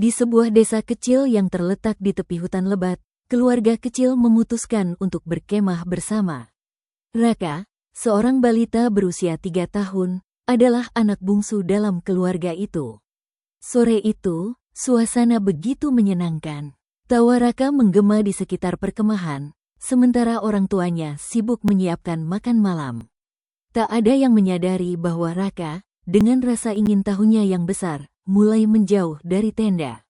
Di sebuah desa kecil yang terletak di tepi hutan lebat, keluarga kecil memutuskan untuk berkemah bersama. Raka, seorang balita berusia 3 tahun, adalah anak bungsu dalam keluarga itu. Sore itu, suasana begitu menyenangkan. Tawa Raka menggema di sekitar perkemahan, sementara orang tuanya sibuk menyiapkan makan malam. Tak ada yang menyadari bahwa Raka, dengan rasa ingin tahunya yang besar, mulai menjauh dari tenda.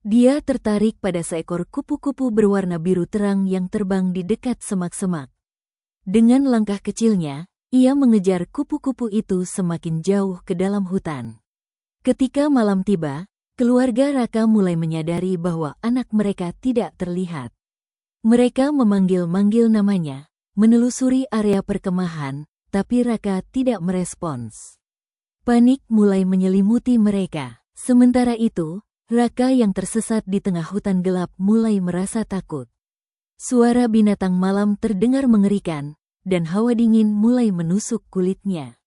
Dia tertarik pada seekor kupu-kupu berwarna biru terang yang terbang di dekat semak-semak. Dengan langkah kecilnya, ia mengejar kupu-kupu itu semakin jauh ke dalam hutan. Ketika malam tiba, keluarga Raka mulai menyadari bahwa anak mereka tidak terlihat. Mereka memanggil-manggil namanya, menelusuri area perkemahan, tapi Raka tidak merespons. Panik mulai menyelimuti mereka. Sementara itu, Raka yang tersesat di tengah hutan gelap mulai merasa takut. Suara binatang malam terdengar mengerikan, dan hawa dingin mulai menusuk kulitnya.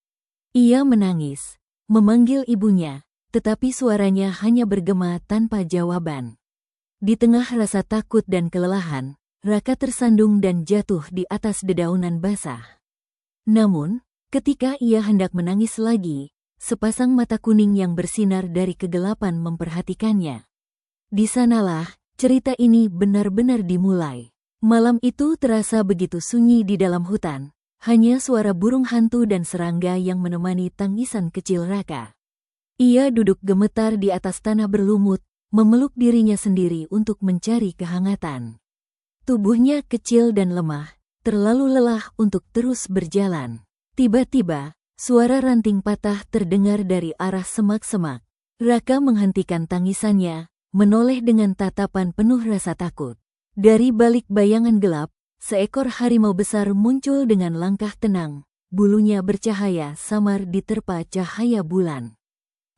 Ia menangis, memanggil ibunya, tetapi suaranya hanya bergema tanpa jawaban. Di tengah rasa takut dan kelelahan, Raka tersandung dan jatuh di atas dedaunan basah. Namun, ketika ia hendak menangis lagi, sepasang mata kuning yang bersinar dari kegelapan memperhatikannya. Di sanalah, cerita ini benar-benar dimulai. Malam itu terasa begitu sunyi di dalam hutan, hanya suara burung hantu dan serangga yang menemani tangisan kecil Raka. Ia duduk gemetar di atas tanah berlumut, memeluk dirinya sendiri untuk mencari kehangatan. Tubuhnya kecil dan lemah, terlalu lelah untuk terus berjalan. Tiba-tiba, suara ranting patah terdengar dari arah semak-semak. Raka menghentikan tangisannya, menoleh dengan tatapan penuh rasa takut. Dari balik bayangan gelap, seekor harimau besar muncul dengan langkah tenang, bulunya bercahaya samar diterpa cahaya bulan.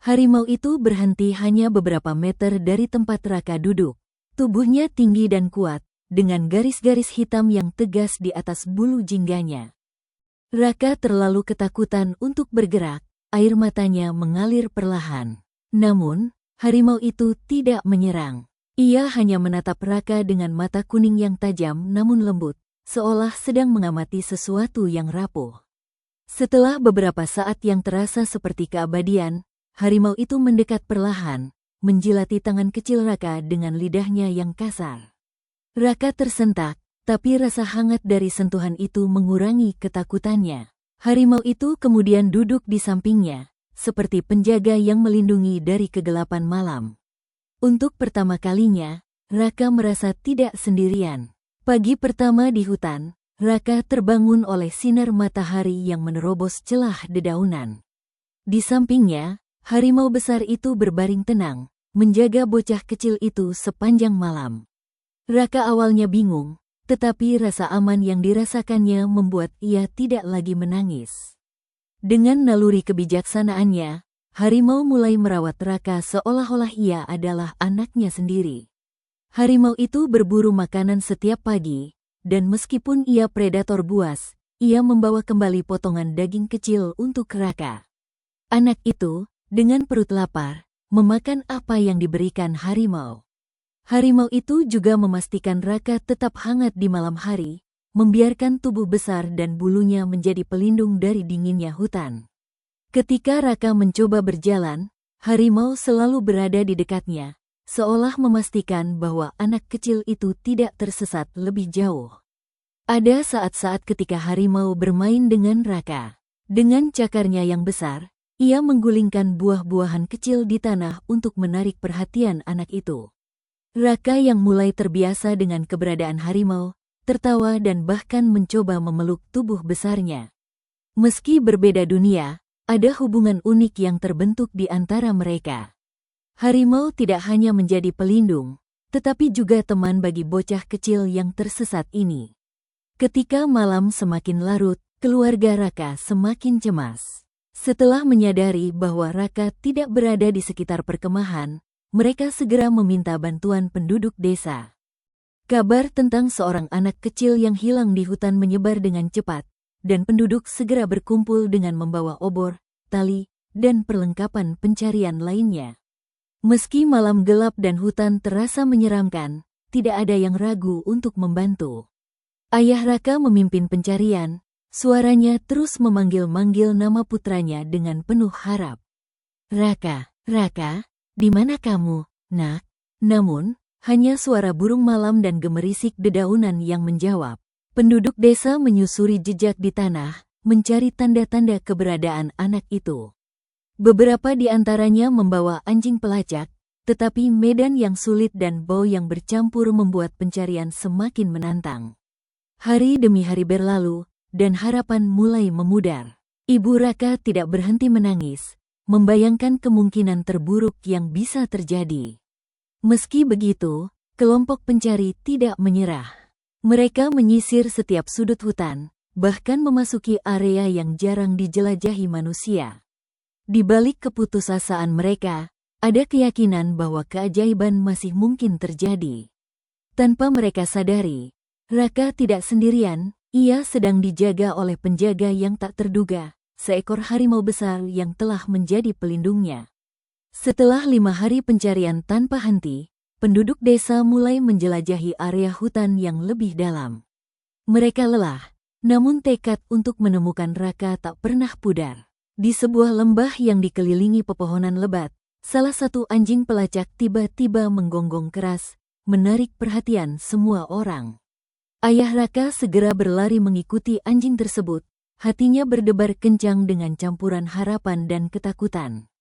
Harimau itu berhenti hanya beberapa meter dari tempat Raka duduk. Tubuhnya tinggi dan kuat, dengan garis-garis hitam yang tegas di atas bulu jingganya. Raka terlalu ketakutan untuk bergerak, air matanya mengalir perlahan. Namun, harimau itu tidak menyerang. Ia hanya menatap Raka dengan mata kuning yang tajam namun lembut, seolah sedang mengamati sesuatu yang rapuh. Setelah beberapa saat yang terasa seperti keabadian, harimau itu mendekat perlahan, menjilati tangan kecil Raka dengan lidahnya yang kasar. Raka tersentak, tapi rasa hangat dari sentuhan itu mengurangi ketakutannya. Harimau itu kemudian duduk di sampingnya, seperti penjaga yang melindungi dari kegelapan malam. Untuk pertama kalinya, Raka merasa tidak sendirian. Pagi pertama di hutan, Raka terbangun oleh sinar matahari yang menerobos celah dedaunan. Di sampingnya, harimau besar itu berbaring tenang, menjaga bocah kecil itu sepanjang malam. Raka awalnya bingung, tetapi rasa aman yang dirasakannya membuat ia tidak lagi menangis. Dengan naluri kebijaksanaannya, harimau mulai merawat Raka seolah-olah ia adalah anaknya sendiri. Harimau itu berburu makanan setiap pagi, dan meskipun ia predator buas, ia membawa kembali potongan daging kecil untuk Raka. Anak itu, dengan perut lapar, memakan apa yang diberikan harimau. Harimau itu juga memastikan Raka tetap hangat di malam hari, membiarkan tubuh besar dan bulunya menjadi pelindung dari dinginnya hutan. Ketika Raka mencoba berjalan, harimau selalu berada di dekatnya, seolah memastikan bahwa anak kecil itu tidak tersesat lebih jauh. Ada saat-saat ketika harimau bermain dengan Raka. Dengan cakarnya yang besar, ia menggulingkan buah-buahan kecil di tanah untuk menarik perhatian anak itu. Raka yang mulai terbiasa dengan keberadaan harimau, tertawa dan bahkan mencoba memeluk tubuh besarnya. Meski berbeda dunia, ada hubungan unik yang terbentuk di antara mereka. Harimau tidak hanya menjadi pelindung, tetapi juga teman bagi bocah kecil yang tersesat ini. Ketika malam semakin larut, keluarga Raka semakin cemas. Setelah menyadari bahwa Raka tidak berada di sekitar perkemahan, mereka segera meminta bantuan penduduk desa. Kabar tentang seorang anak kecil yang hilang di hutan menyebar dengan cepat, dan penduduk segera berkumpul dengan membawa obor, tali, dan perlengkapan pencarian lainnya. Meski malam gelap dan hutan terasa menyeramkan, tidak ada yang ragu untuk membantu. Ayah Raka memimpin pencarian, suaranya terus memanggil-manggil nama putranya dengan penuh harap. Raka, Raka, di mana kamu, nak? Namun, hanya suara burung malam dan gemerisik dedaunan yang menjawab. Penduduk desa menyusuri jejak di tanah, mencari tanda-tanda keberadaan anak itu. Beberapa di antaranya membawa anjing pelacak, tetapi medan yang sulit dan bau yang bercampur membuat pencarian semakin menantang. Hari demi hari berlalu, dan harapan mulai memudar. Ibu Raka tidak berhenti menangis, membayangkan kemungkinan terburuk yang bisa terjadi. Meski begitu, kelompok pencari tidak menyerah. Mereka menyisir setiap sudut hutan, bahkan memasuki area yang jarang dijelajahi manusia. Di balik keputusasaan mereka, ada keyakinan bahwa keajaiban masih mungkin terjadi. Tanpa mereka sadari, Raka tidak sendirian, ia sedang dijaga oleh penjaga yang tak terduga, seekor harimau besar yang telah menjadi pelindungnya. Setelah 5 hari pencarian tanpa henti, penduduk desa mulai menjelajahi area hutan yang lebih dalam. Mereka lelah, namun tekad untuk menemukan Raka tak pernah pudar. Di sebuah lembah yang dikelilingi pepohonan lebat, salah satu anjing pelacak tiba-tiba menggonggong keras, menarik perhatian semua orang. Ayah Raka segera berlari mengikuti anjing tersebut, hatinya berdebar kencang dengan campuran harapan dan ketakutan.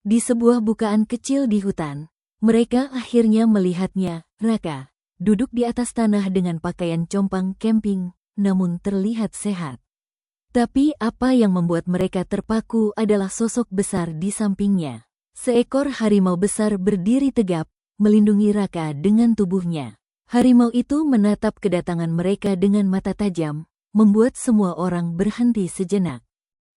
Di sebuah bukaan kecil di hutan, mereka akhirnya melihatnya, Raka, duduk di atas tanah dengan pakaian compang camping, namun terlihat sehat. Tapi apa yang membuat mereka terpaku adalah sosok besar di sampingnya. Seekor harimau besar berdiri tegap, melindungi Raka dengan tubuhnya. Harimau itu menatap kedatangan mereka dengan mata tajam, membuat semua orang berhenti sejenak.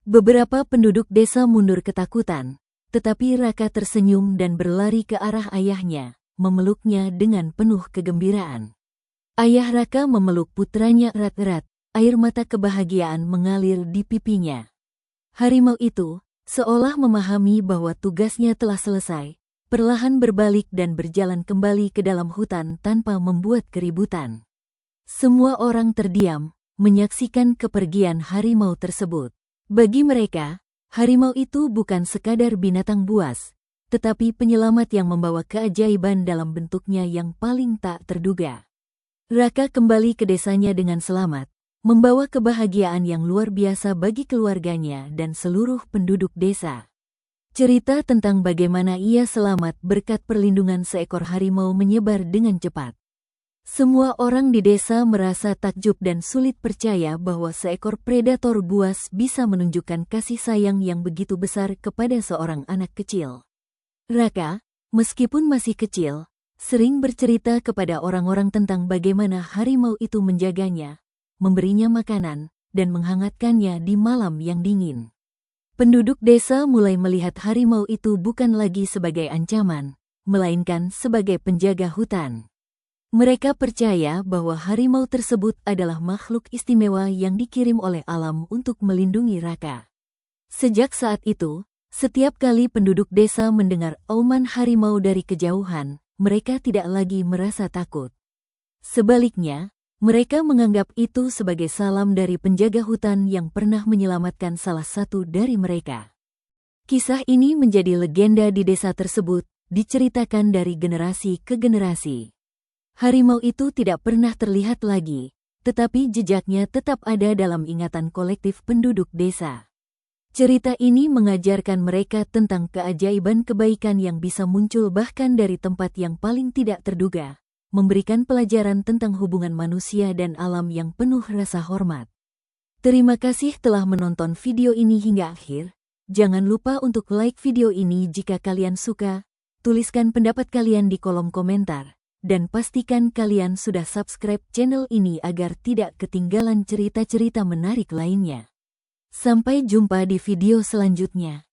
Beberapa penduduk desa mundur ketakutan, tetapi Raka tersenyum dan berlari ke arah ayahnya, memeluknya dengan penuh kegembiraan. Ayah Raka memeluk putranya erat-erat, air mata kebahagiaan mengalir di pipinya. Harimau itu, seolah memahami bahwa tugasnya telah selesai, perlahan berbalik dan berjalan kembali ke dalam hutan tanpa membuat keributan. Semua orang terdiam, menyaksikan kepergian harimau tersebut. Bagi mereka, harimau itu bukan sekadar binatang buas, tetapi penyelamat yang membawa keajaiban dalam bentuknya yang paling tak terduga. Raka kembali ke desanya dengan selamat, membawa kebahagiaan yang luar biasa bagi keluarganya dan seluruh penduduk desa. Cerita tentang bagaimana ia selamat berkat perlindungan seekor harimau menyebar dengan cepat. Semua orang di desa merasa takjub dan sulit percaya bahwa seekor predator buas bisa menunjukkan kasih sayang yang begitu besar kepada seorang anak kecil. Raka, meskipun masih kecil, sering bercerita kepada orang-orang tentang bagaimana harimau itu menjaganya, memberinya makanan, dan menghangatkannya di malam yang dingin. Penduduk desa mulai melihat harimau itu bukan lagi sebagai ancaman, melainkan sebagai penjaga hutan. Mereka percaya bahwa harimau tersebut adalah makhluk istimewa yang dikirim oleh alam untuk melindungi Raka. Sejak saat itu, setiap kali penduduk desa mendengar auman harimau dari kejauhan, mereka tidak lagi merasa takut. Sebaliknya, mereka menganggap itu sebagai salam dari penjaga hutan yang pernah menyelamatkan salah satu dari mereka. Kisah ini menjadi legenda di desa tersebut, diceritakan dari generasi ke generasi. Harimau itu tidak pernah terlihat lagi, tetapi jejaknya tetap ada dalam ingatan kolektif penduduk desa. Cerita ini mengajarkan mereka tentang keajaiban kebaikan yang bisa muncul bahkan dari tempat yang paling tidak terduga, memberikan pelajaran tentang hubungan manusia dan alam yang penuh rasa hormat. Terima kasih telah menonton video ini hingga akhir. Jangan lupa untuk like video ini jika kalian suka, tuliskan pendapat kalian di kolom komentar, dan pastikan kalian sudah subscribe channel ini agar tidak ketinggalan cerita-cerita menarik lainnya. Sampai jumpa di video selanjutnya.